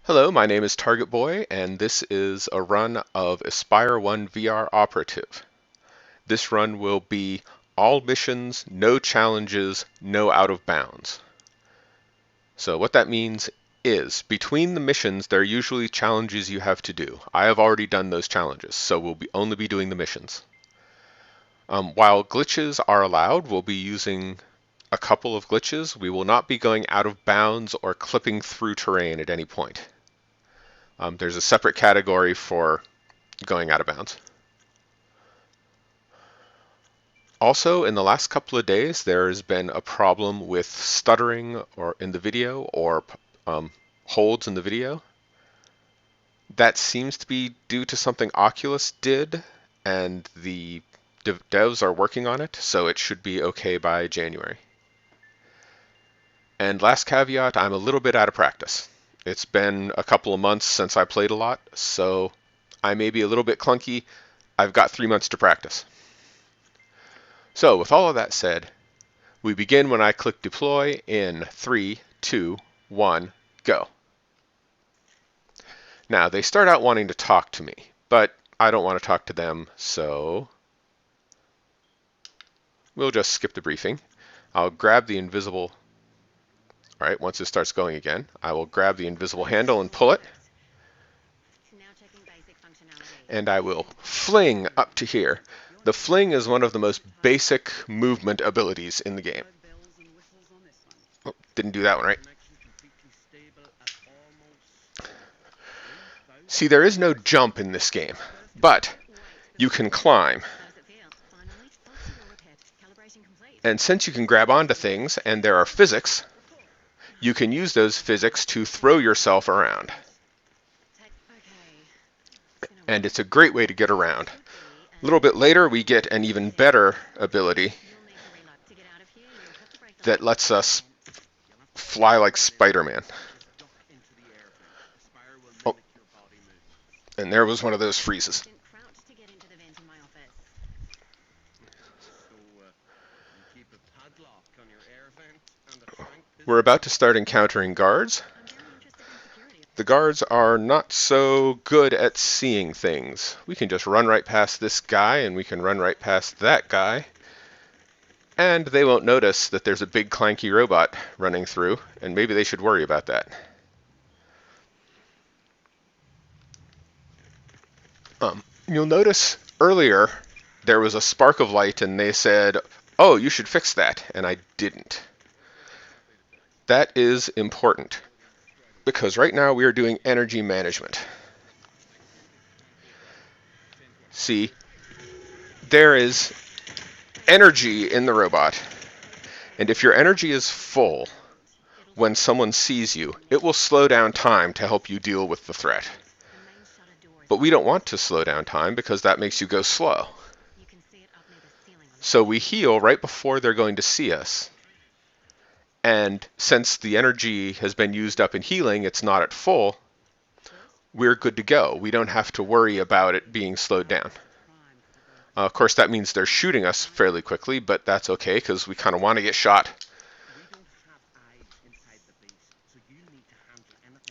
Hello, my name is Target Boy, and this is a run of Espire 1 VR Operative. This run will be all missions, no challenges, no out of bounds. So what that means is, between the missions, there are usually challenges you have to do. I have already done those challenges, so we'll only be doing the missions. While glitches are allowed, we'll be using a couple of glitches. We will not be going out of bounds or clipping through terrain at any point. There's a separate category for going out of bounds. Also, in the last couple of days, there has been a problem with stuttering or in the video or holds in the video. That seems to be due to something Oculus did, and the devs are working on it, so it should be okay by January. And last caveat, I'm a little bit out of practice. It's been a couple of months since I played a lot, so I may be a little bit clunky. I've got 3 months to practice. So with all of that said, we begin when I click deploy in 3, 2, 1, go. Now they start out wanting to talk to me, but I don't want to talk to them, so we'll just skip the briefing. I'll grab the invisible, all right, once it starts going again, I will grab the invisible handle and pull it. And I will fling up to here. The fling is one of the most basic movement abilities in the game. Oh, didn't do that one right. See, there is no jump in this game, but you can climb. And since you can grab onto things and there are physics, you can use those physics to throw yourself around. And it's a great way to get around. A little bit later, we get an even better ability that lets us fly like Spider-Man. Oh, and there was one of those freezes. We're about to start encountering guards. The guards are not so good at seeing things. We can just run right past this guy, and we can run right past that guy. And they won't notice that there's a big clanky robot running through, and maybe they should worry about that. You'll notice earlier there was a spark of light, and they said, "Oh, you should fix that," and I didn't. That is important, because right now we are doing energy management. See, there is energy in the robot, and if your energy is full, when someone sees you, it will slow down time to help you deal with the threat. But we don't want to slow down time because that makes you go slow. So we heal right before they're going to see us. And since the energy has been used up in healing, it's not at full, we're good to go. We don't have to worry about it being slowed down. Of course, that means they're shooting us fairly quickly, but that's okay because we kind of want to get shot.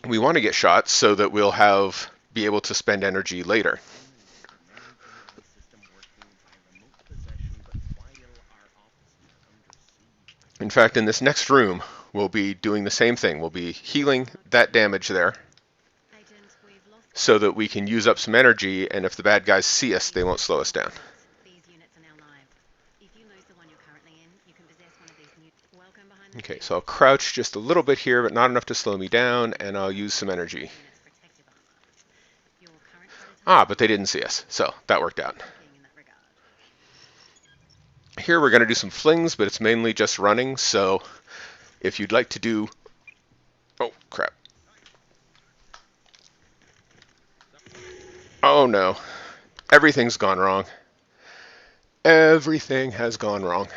We want to get shot so that we'll be able to spend energy later. In fact, in this next room, we'll be doing the same thing. We'll be healing that damage there so that we can use up some energy, and if the bad guys see us, they won't slow us down. Okay, so I'll crouch just a little bit here, but not enough to slow me down, and I'll use some energy. But they didn't see us, so that worked out. Here we're going to do some flings, but it's mainly just running, so if you'd like to do... Oh, crap. Oh no. Everything's gone wrong. Everything has gone wrong.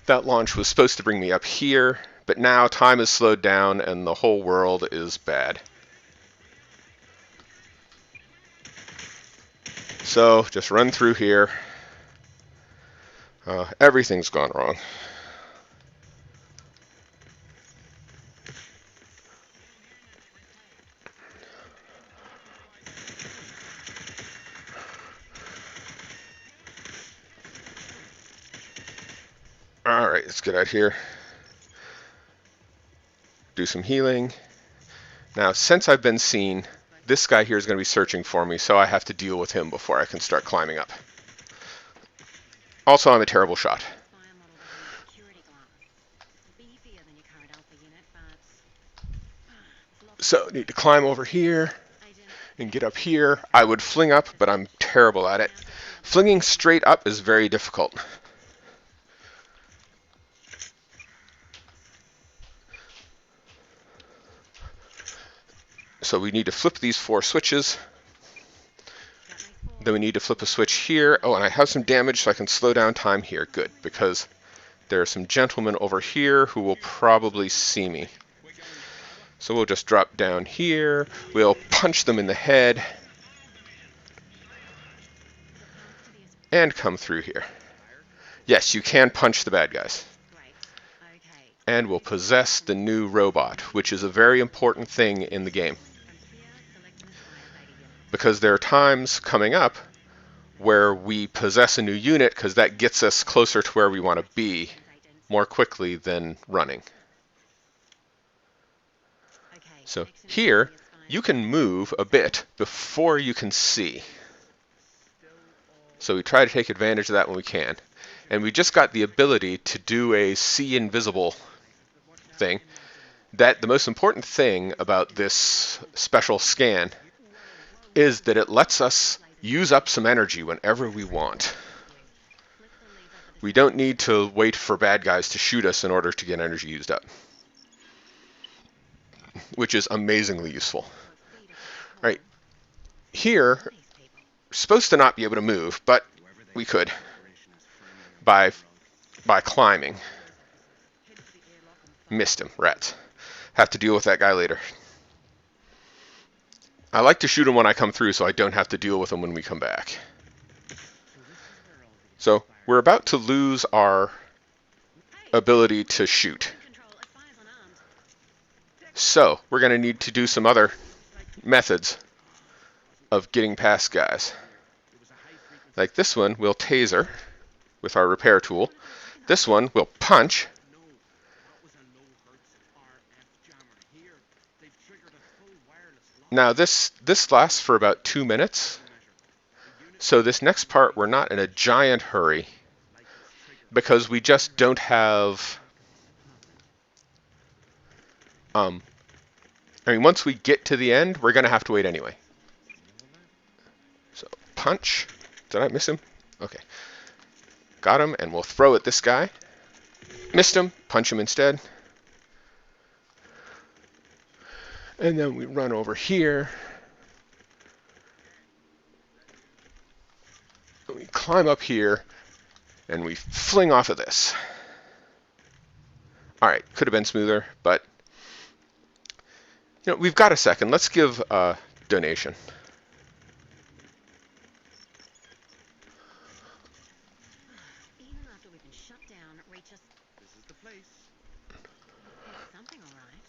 That launch was supposed to bring me up here, but now time is slowed down and the whole world is bad. So just run through here. Everything's gone wrong. Alright, let's get out here. Do some healing. Now, since I've been seen, this guy here is going to be searching for me, so I have to deal with him before I can start climbing up. Also, I'm a terrible shot. So, need to climb over here and get up here. I would fling up, but I'm terrible at it. Flinging straight up is very difficult. So we need to flip these 4 switches. Then we need to flip a switch here. Oh, and I have some damage, so I can slow down time here. Good, because there are some gentlemen over here who will probably see me. So we'll just drop down here. We'll punch them in the head. And come through here. Yes, you can punch the bad guys. And we'll possess the new robot, which is a very important thing in the game. Because there are times coming up where we possess a new unit, because that gets us closer to where we want to be more quickly than running. So here, you can move a bit before you can see. So we try to take advantage of that when we can. And we just got the ability to do a see invisible thing. That the most important thing about this special scan is that it lets us use up some energy whenever we want. We don't need to wait for bad guys to shoot us in order to get energy used up, which is amazingly useful. Right here, we're supposed to not be able to move, but we could by climbing. Missed him, rats. Have to deal with that guy later. I like to shoot him when I come through so I don't have to deal with him when we come back. So we're about to lose our ability to shoot. So we're going to need to do some other methods of getting past guys. Like this one, we'll taser with our repair tool. This one, we'll punch. Now this lasts for about 2 minutes. So this next part, we're not in a giant hurry because we just don't have... once we get to the end, we're going to have to wait anyway. So punch. Did I miss him? Okay. Got him, and we'll throw at this guy. Missed him. Punch him instead. And then we run over here. We climb up here, and we fling off of this. All right, could have been smoother, but we've got a second. Let's give a donation. Even after we've been shut down, this is the place. It's something, all right.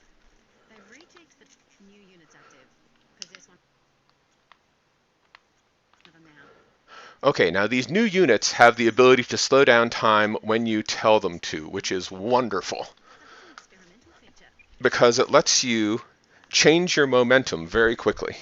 They've rejected the new units active. Possess one of them now. Okay, now these new units have the ability to slow down time when you tell them to, which is wonderful. Because it lets you change your momentum very quickly.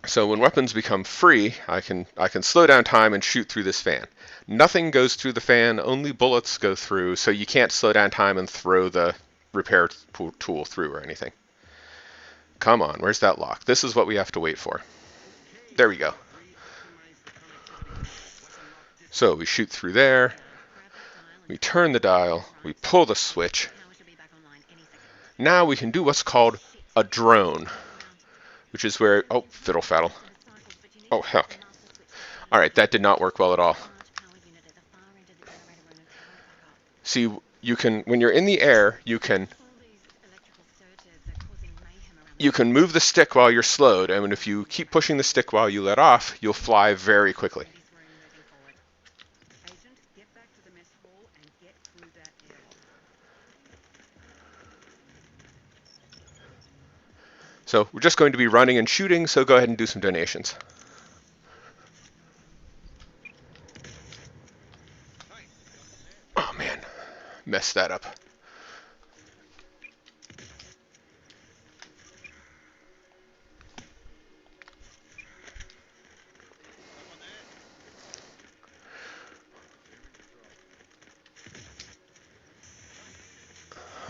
So when weapons become free, I can slow down time and shoot through this fan. Nothing goes through the fan, only bullets go through, so you can't slow down time and throw the repair tool through or anything. Come on, where's that lock? This is what we have to wait for. There we go. So we shoot through there. We turn the dial. We pull the switch. Now we can do what's called a drone, which is where... Oh, fiddle faddle. Oh, heck. All right, that did not work well at all. See, you can, when you're in the air, you can move the stick while you're slowed, and if you keep pushing the stick while you let off, you'll fly very quickly. So we're just going to be running and shooting, so go ahead and do some donations. messed that up.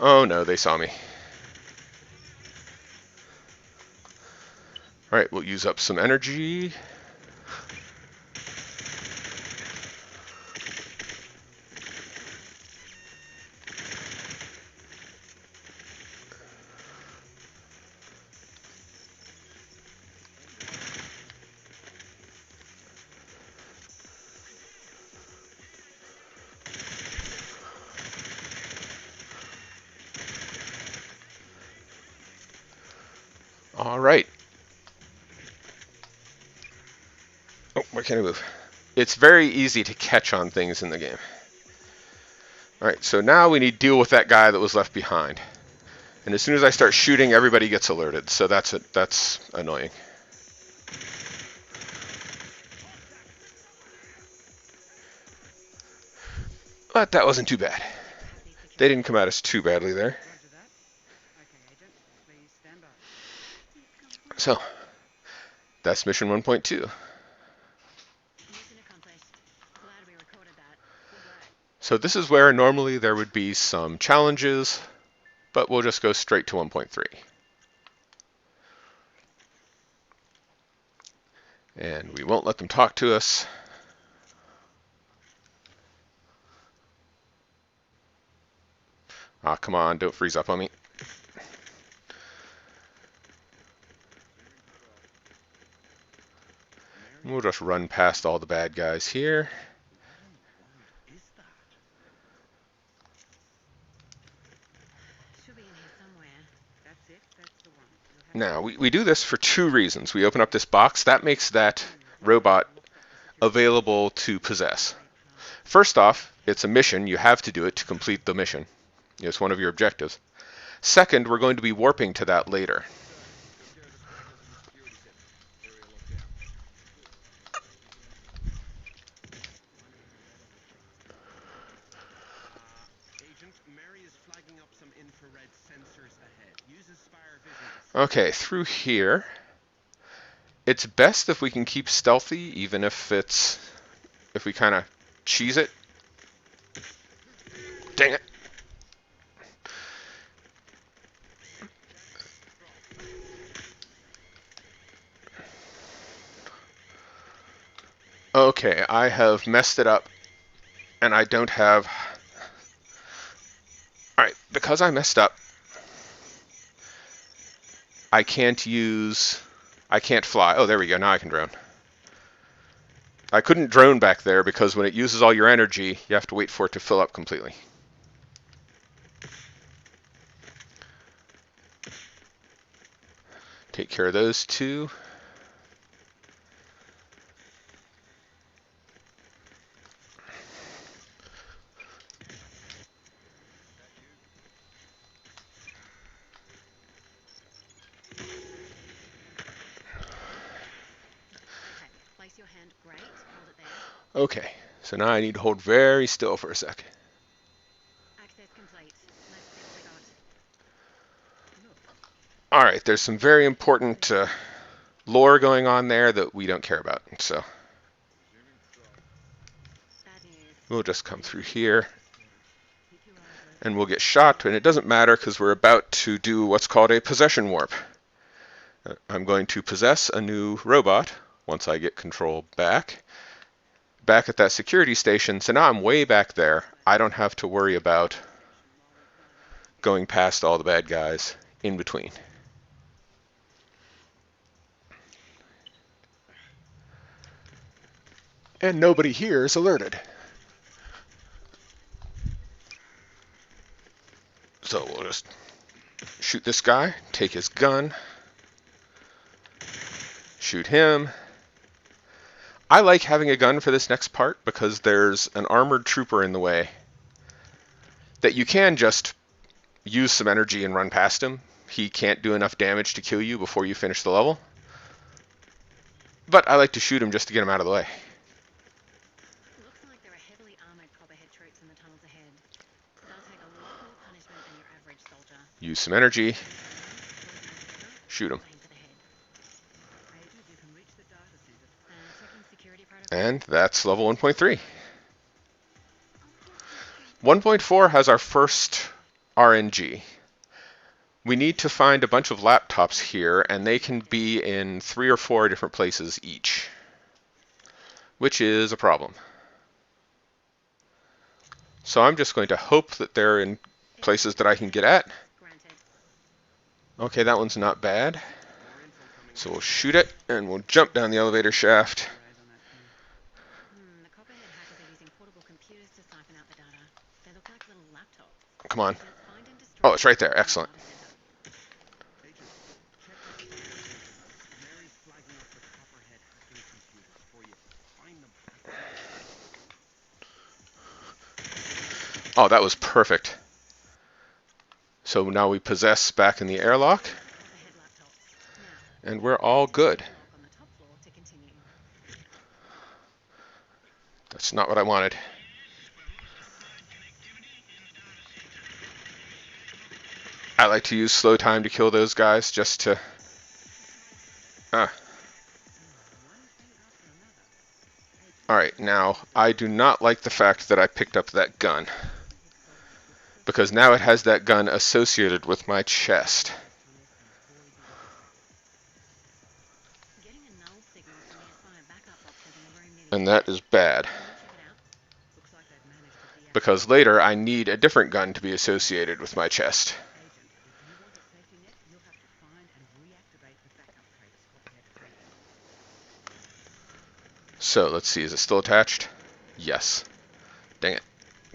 Oh no, they saw me. Alright, we'll use up some energy. Alright. Oh, why can't I move? It's very easy to catch on things in the game. Alright, so now we need to deal with that guy that was left behind. And as soon as I start shooting, everybody gets alerted, so that's annoying. But that wasn't too bad. They didn't come at us too badly there. So, that's mission 1.2. So this is where normally there would be some challenges, but we'll just go straight to 1.3. And we won't let them talk to us. Ah, come on, don't freeze up on me. We'll just run past all the bad guys here. Now, we do this for two reasons. We open up this box. That makes that robot available to possess. First off, it's a mission. You have to do it to complete the mission. It's one of your objectives. Second, we're going to be warping to that later. Okay, through here. It's best if we can keep stealthy, even if we kind of cheese it. Dang it. Okay, I have messed it up, and I don't have... Alright, because I messed up, I can't fly. Oh, there we go, now I can drone. I couldn't drone back there because when it uses all your energy, you have to wait for it to fill up completely. Take care of those two. Okay, so now I need to hold very still for a sec. Alright, there's some very important lore going on there that we don't care about, so we'll just come through here and we'll get shot, and it doesn't matter because we're about to do what's called a possession warp. I'm going to possess a new robot once I get control back at that security station, so now I'm way back there. I don't have to worry about going past all the bad guys in between. And nobody here is alerted. So we'll just shoot this guy, take his gun, shoot him. I like having a gun for this next part because there's an armored trooper in the way that you can just use some energy and run past him. He can't do enough damage to kill you before you finish the level. But I like to shoot him just to get him out of the way. Use some energy. Shoot him. And that's level 1.3. 1.4 has our first RNG. We need to find a bunch of laptops here, and they can be in 3 or 4 different places each, which is a problem. So I'm just going to hope that they're in places that I can get at. Okay, that one's not bad. So we'll shoot it, and we'll jump down the elevator shaft. The Copperhead hackers are using portable computers to siphon out the data. They look like little laptops. Come on. Let's find and destroy Oh, it's right there. Excellent. the data Oh, that was perfect. So now we possess back in the airlock, center. Copperhead laptops. Now, and we're all good. lock on the top floor to continue. That's not what I wanted. I like to use slow time to kill those guys just to... Alright, now, I do not like the fact that I picked up that gun, because now it has that gun associated with my chest. Getting a null signal from the Espire backup boxes in the room near the And that is bad, Can you check it out? Looks like they've managed to deactivate. because later I need a different gun to be associated with my chest. Agent, if you want a safety net, you'll have to find and reactivate the backup crates Copperhead created. So, let's see, is it still attached? Yes. Dang it.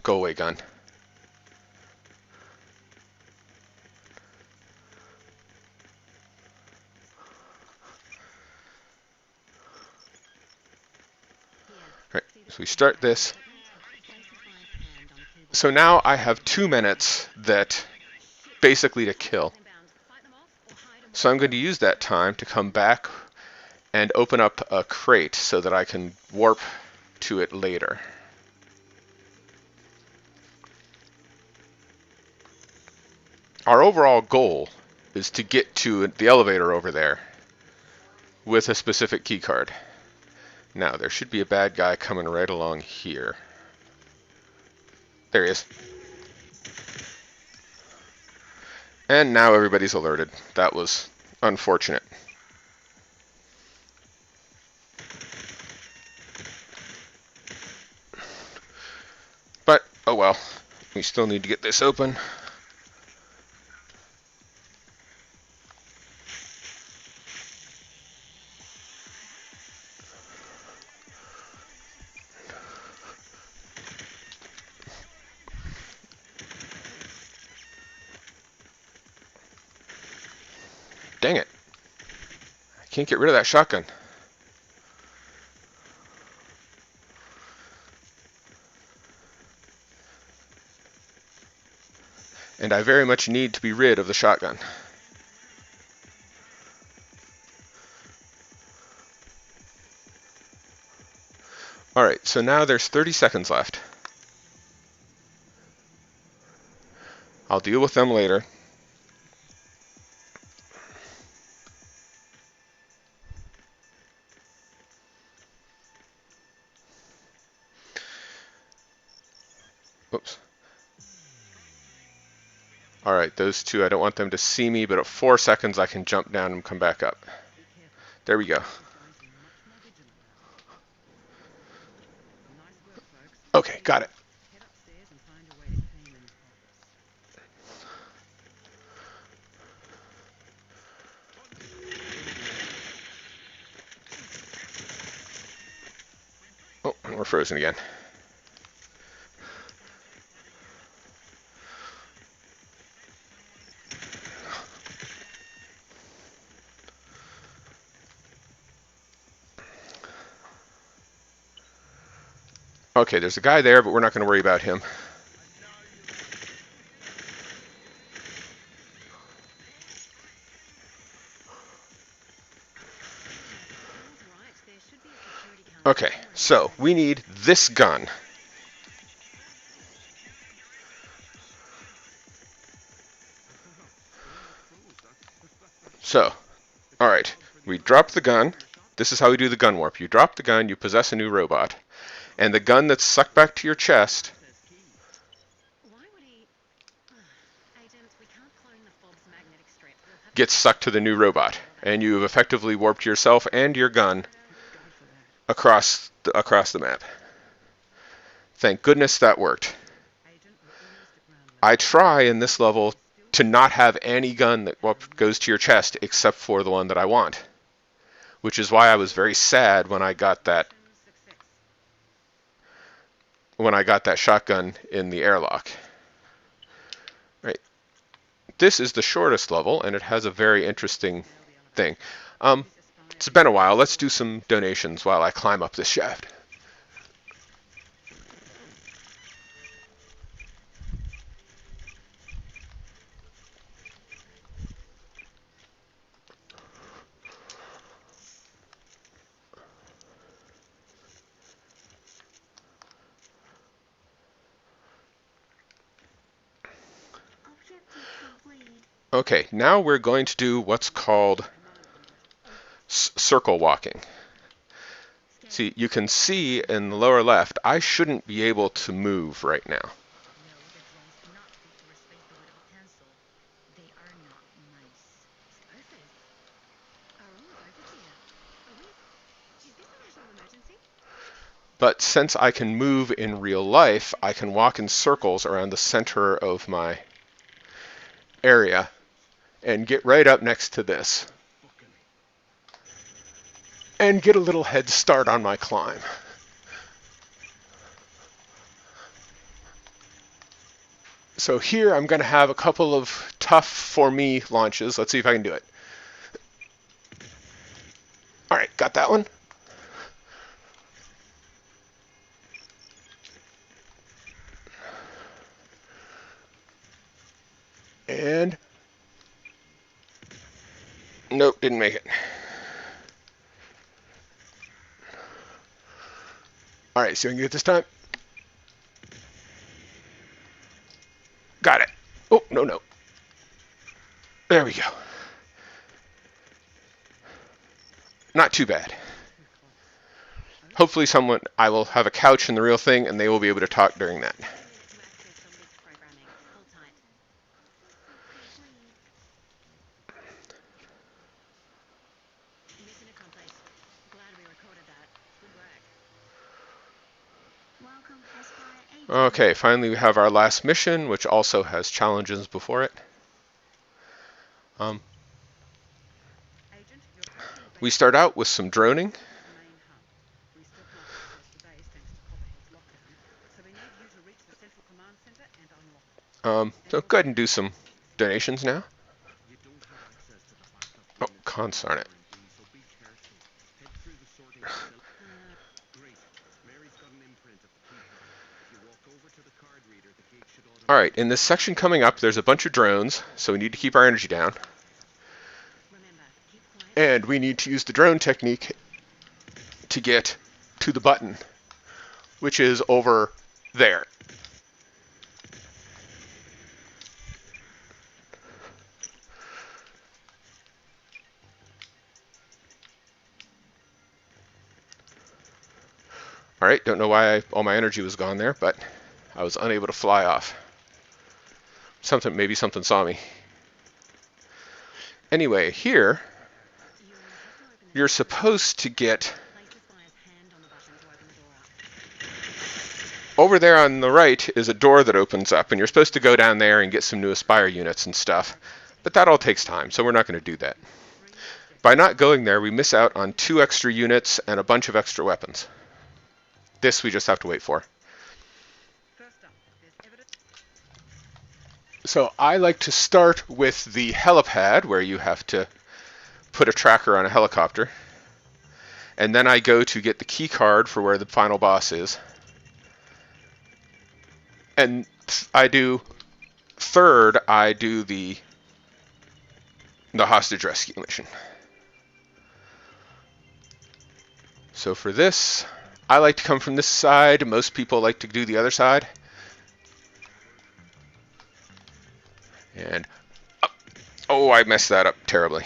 Go away, gun. Right, so we start this. So now I have 2 minutes that basically to kill. So I'm going to use that time to come back and open up a crate so that I can warp to it later. Our overall goal is to get to the elevator over there with a specific key card. Now, there should be a bad guy coming right along here. There he is. And now everybody's alerted. That was unfortunate. But, oh well. We still need to get this open. Dang it. I can't get rid of that shotgun. And I very much need to be rid of the shotgun. Alright, so now there's 30 seconds left. I'll deal with them later. Oops. Alright, those two, I don't want them to see me, but at 4 seconds I can jump down and come back up. There we go. Okay, got it. Oh, and we're frozen again. Okay, there's a guy there, but we're not going to worry about him. Okay, so we need this gun. So, alright, we drop the gun. This is how we do the gun warp. You drop the gun, you possess a new robot, and the gun that's sucked back to your chest Why would he... Agent, we can't clone the fob's magnetic strip. We'll have to gets sucked to the new robot, and you've effectively warped yourself and your gun across the map. Thank goodness that worked. I try in this level to not have any gun that goes to your chest except for the one that I want, which is why I was very sad when I got that shotgun in the airlock. Right. This is the shortest level, and it has a very interesting thing. It's been a while. Let's do some donations while I climb up this shaft. Okay, now we're going to do what's called circle walking. See, you can see in the lower left, I shouldn't be able to move right now. But since I can move in real life, I can walk in circles around the center of my area and get right up next to this and get a little head start on my climb. So here I'm going to have a couple of tough for me launches. Let's see if I can do it. All right, got that one. And nope, didn't make it. All right, see if I can get it this time. Got it. Oh, no. There we go. Not too bad. Hopefully I will have a couch in the real thing and they will be able to talk during that. Okay, finally we have our last mission, which also has challenges before it. We start out with some droning. So go ahead and do some donations now. Oh, consarn it. Alright, in this section coming up, there's a bunch of drones, so we need to keep our energy down. And we need to use the drone technique to get to the button, which is over there. Alright, don't know why all my energy was gone there, but I was unable to fly off. Maybe something saw me. Anyway, here, you're supposed to get over there on the right is a door that opens up, and you're supposed to go down there and get some new Espire units and stuff. But that all takes time, so we're not going to do that. By not going there, we miss out on 2 extra units and a bunch of extra weapons. This we just have to wait for. So I like to start with the helipad, where you have to put a tracker on a helicopter. And then I go to get the key card for where the final boss is. And I do the hostage rescue mission. So for this, I like to come from this side. Most people like to do the other side. And oh, I messed that up terribly.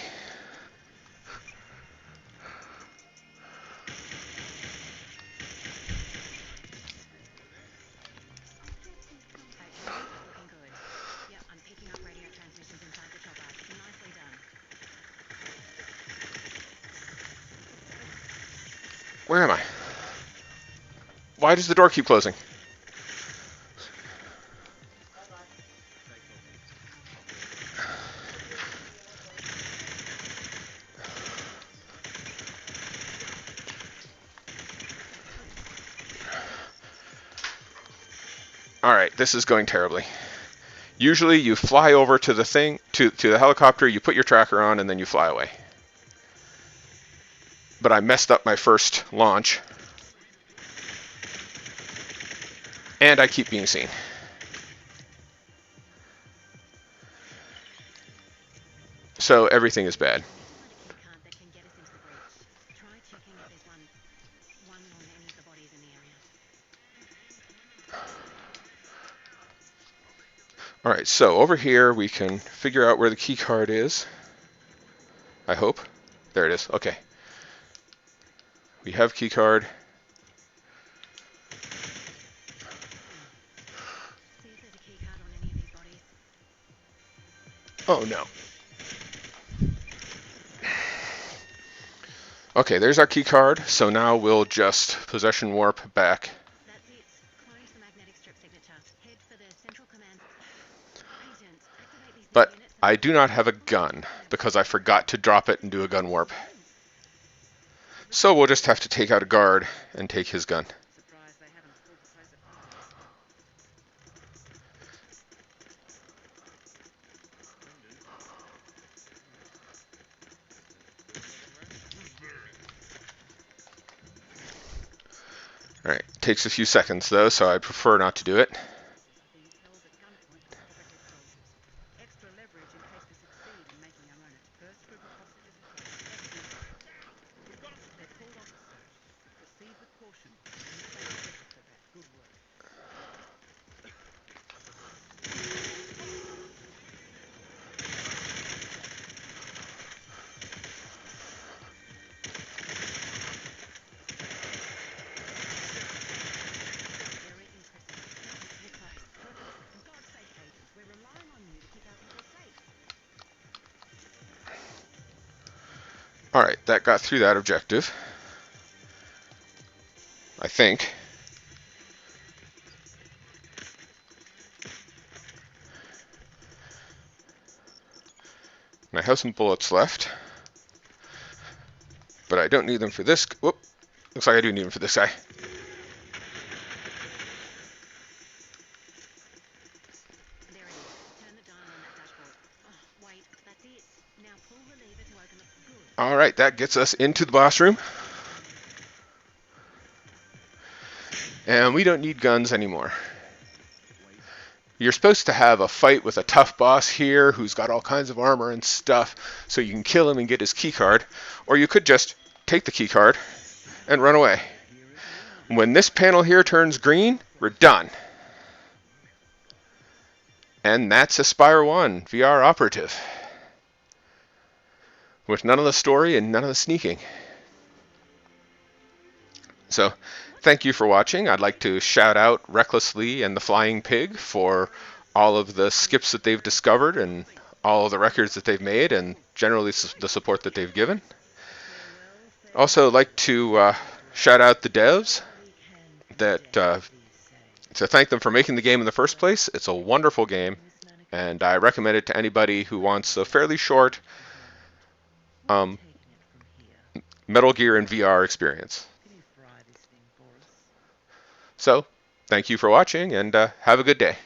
Where am I? Why does the door keep closing? Alright, this is going terribly. Usually you fly over to the thing, to the helicopter, you put your tracker on, and then you fly away. But I messed up my first launch. And I keep being seen. So everything is bad. Find a key card that can get us into the breach. Try checking if there's one on any of the bodies in the area. Alright, so over here we can figure out where the key card is. I hope. There it is. Okay. We have key card. See if there's a key card on any of these bodies. Oh no. Okay, there's our key card. So now we'll just possession warp back. That's it. Close the magnetic strip signature. Head for the central command. Agent, activate these But new units. I do not have a gun because I forgot to drop it and do a gun warp. So we'll just have to take out a guard and take his gun. Surprised they haven't pulled the place apart. Alright, takes a few seconds though, so I prefer not to do it. Being held at gunpoint by Copperhead soldiers. Extra leverage in case we succeed in making our own. First group of hostages approach. We've got them. They're pulled off the search. Proceed with caution. For that. Good work. Very impressive. We're close. Perfect. For God's sake, agent, we're relying on you to keep our people safe. Alright, that got through that objective. I think. And I have some bullets left. But I don't need them for this. Whoop. Looks like I do need them for this guy. There it is. Turn the dial on that dashboard. Oh, wait, that's it. Now pull the lever to open the... Good. Alright, that gets us into the boss room. And we don't need guns anymore. You're supposed to have a fight with a tough boss here who's got all kinds of armor and stuff so you can kill him and get his key card. Or you could just take the key card and run away. When this panel here turns green, we're done. And that's Espire 1 VR Operative. With none of the story and none of the sneaking. So, thank you for watching. I'd like to shout out Recklessly and the Flying Pig for all of the skips that they've discovered and all of the records that they've made and generally the support that they've given. Also, like to shout out the devs to thank them for making the game in the first place. It's a wonderful game, and I recommend it to anybody who wants a fairly short Metal Gear and VR experience. So, thank you for watching, and have a good day.